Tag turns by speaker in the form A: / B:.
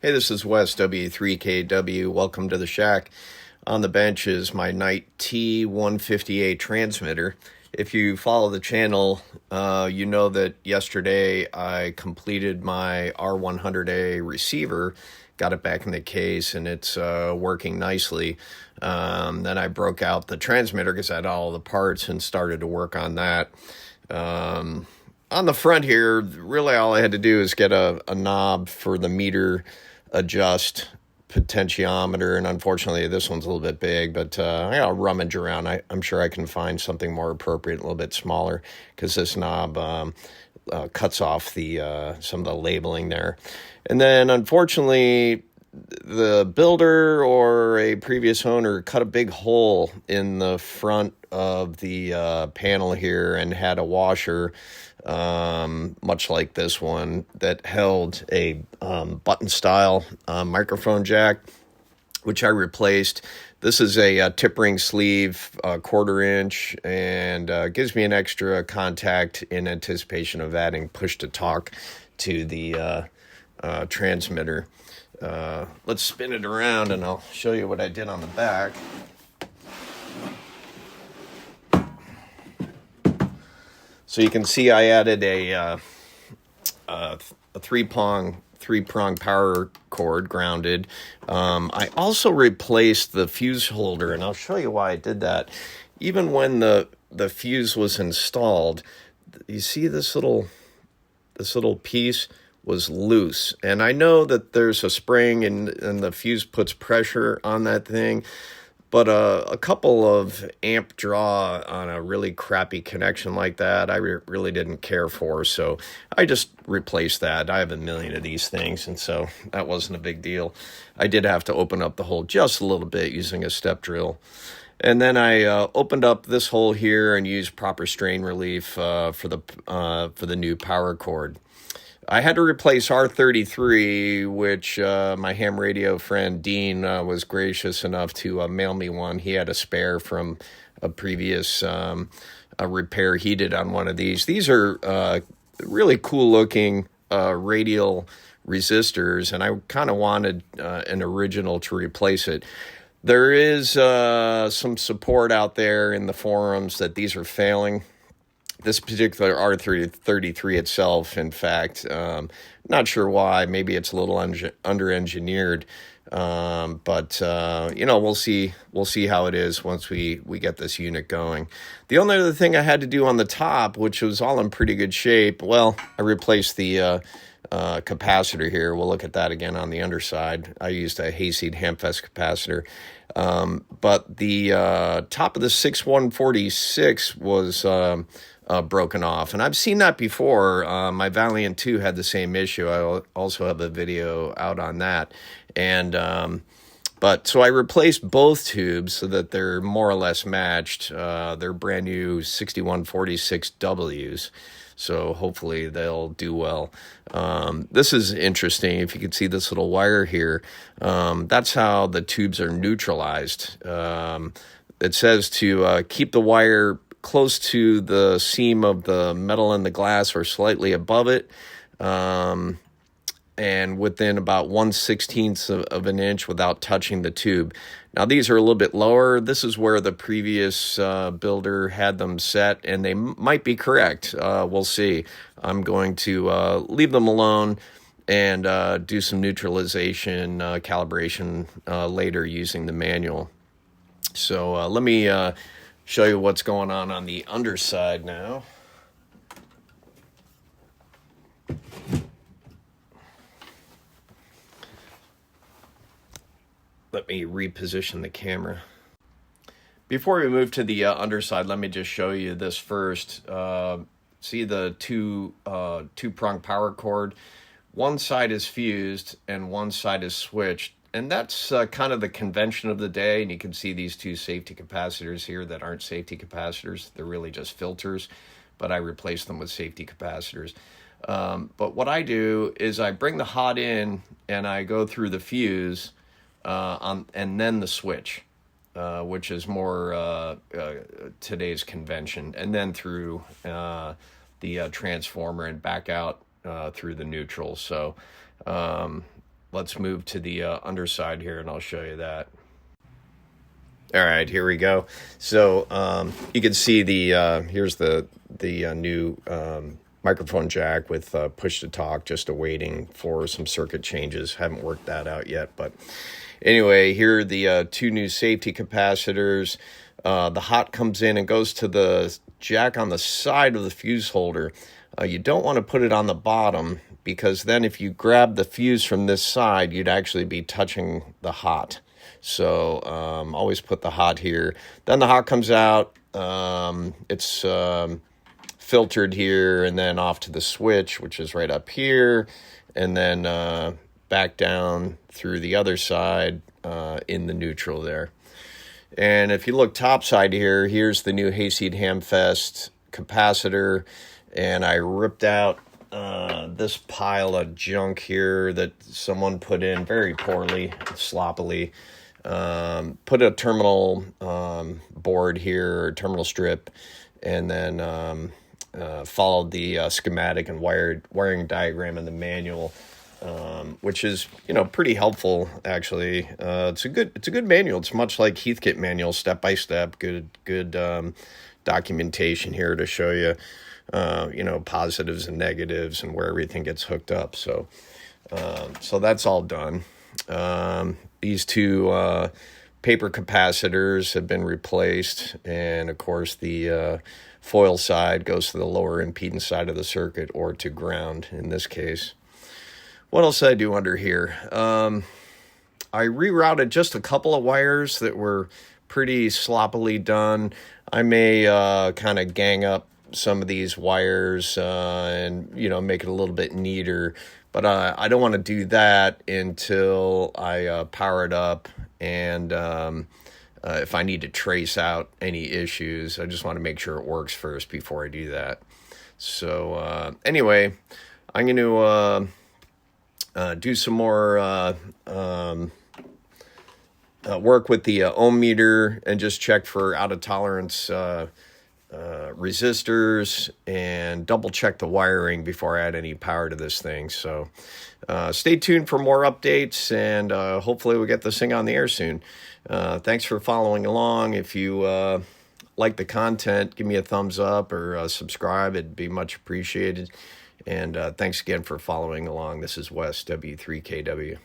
A: Hey, this is Wes, W3KW. Welcome to the shack. On the bench is my Knight T-150A transmitter. If you follow the channel, you know that yesterday I completed my R100A receiver, got it back in the case, and it's working nicely. Then I broke out the transmitter because I had all the parts and started to work on that. On the front here, really all I had to do is get a knob for the meter adjust potentiometer, and unfortunately this one's a little bit big, but I gotta rummage around. I'm sure I can find something more appropriate, a little bit smaller, because this knob cuts off the some of the labeling there. And then unfortunately the builder or a previous owner cut a big hole in the front of the panel here and had a washer, much like this one, that held a button style microphone jack, which I replaced. This is a tip ring sleeve, 1/4 inch, and gives me an extra contact in anticipation of adding push to talk to the transmitter. Let's spin it around and I'll show you what I did on the back. So you can see I added a three-prong power cord, grounded. I also replaced the fuse holder, and I'll show you why I did that. Even when the fuse was installed, you see this little piece was loose, and I know that there's a spring and the fuse puts pressure on that thing, but a couple of amp draw on a really crappy connection like that I really didn't care for, so I just replaced that. I have a million of these things, and so that wasn't a big deal. I did have to open up the hole just a little bit using a step drill. And then I opened up this hole here and used proper strain relief for the new power cord. I had to replace R33, which my ham radio friend Dean was gracious enough to mail me one. He had a spare from a previous a repair he did on one of these. These are really cool looking radial resistors, and I kind of wanted an original to replace it. There is some support out there in the forums that these are failing. This particular R33 itself, in fact, not sure why. Maybe it's a little under-engineered, but we'll see how it is once we get this unit going. The only other thing I had to do on the top, which was all in pretty good shape, well, I replaced the capacitor here. We'll look at that again on the underside. I used a Hayseed Hamfest capacitor. But the top of the 6146 was broken off, and I've seen that before. My Valiant 2 had the same issue. I also have a video out on that, and so I replaced both tubes so that they're more or less matched. They're brand new 6146Ws, so hopefully they'll do well. This is interesting. If you can see this little wire here, that's how the tubes are neutralized. It says to keep the wire close to the seam of the metal and the glass or slightly above it, and within about 1/16 of an inch without touching the tube. Now these are a little bit lower. This is where the previous builder had them set, and they might be correct. We'll see. I'm going to leave them alone and do some neutralization calibration later using the manual. So let me show you what's going on the underside now. Let me reposition the camera. Before we move to the underside, let me just show you this first. See the two-prong power cord? One side is fused and one side is switched. And that's kind of the convention of the day. And you can see these two safety capacitors here that aren't safety capacitors. They're really just filters, but I replaced them with safety capacitors. But what I do is I bring the hot in and I go through the fuse and then the switch, which is more today's convention, and then through the transformer and back out through the neutral. So let's move to the underside here, and I'll show you that. All right, here we go. So you can see the here's the new microphone jack with push to talk, just awaiting for some circuit changes. Haven't worked that out yet, but anyway, here are the two new safety capacitors. The hot comes in and goes to the jack on the side of the fuse holder. You don't want to put it on the bottom, because then if you grab the fuse from this side, you'd actually be touching the hot. So always put the hot here. Then the hot comes out. It's filtered here and then off to the switch, which is right up here, and then back down through the other side in the neutral there. And if you look topside here, here's the new Hayseed Hamfest capacitor, and I ripped out this pile of junk here that someone put in very poorly, sloppily. Put a terminal board here, or terminal strip, and then followed the schematic and wiring diagram in the manual, which is pretty helpful actually. It's a good manual. It's much like Heathkit manual, step by step. Good documentation here to show you positives and negatives and where everything gets hooked up. So that's all done. These two paper capacitors have been replaced, and of course the foil side goes to the lower impedance side of the circuit, or to ground in this case. What else did I do under here? I rerouted just a couple of wires that were pretty sloppily done. I may kind of gang up some of these wires and make it a little bit neater, but I don't want to do that until I power it up, and if I need to trace out any issues, I just want to make sure it works first before I do that. So anyway, I'm going to do some more work with the ohm meter and just check for out of tolerance resistors, and double check the wiring before I add any power to this thing. So stay tuned for more updates, and hopefully we'll get this thing on the air soon. Thanks for following along. If you like the content, give me a thumbs up or subscribe. It'd be much appreciated. And thanks again for following along. This is Wes, W3KW.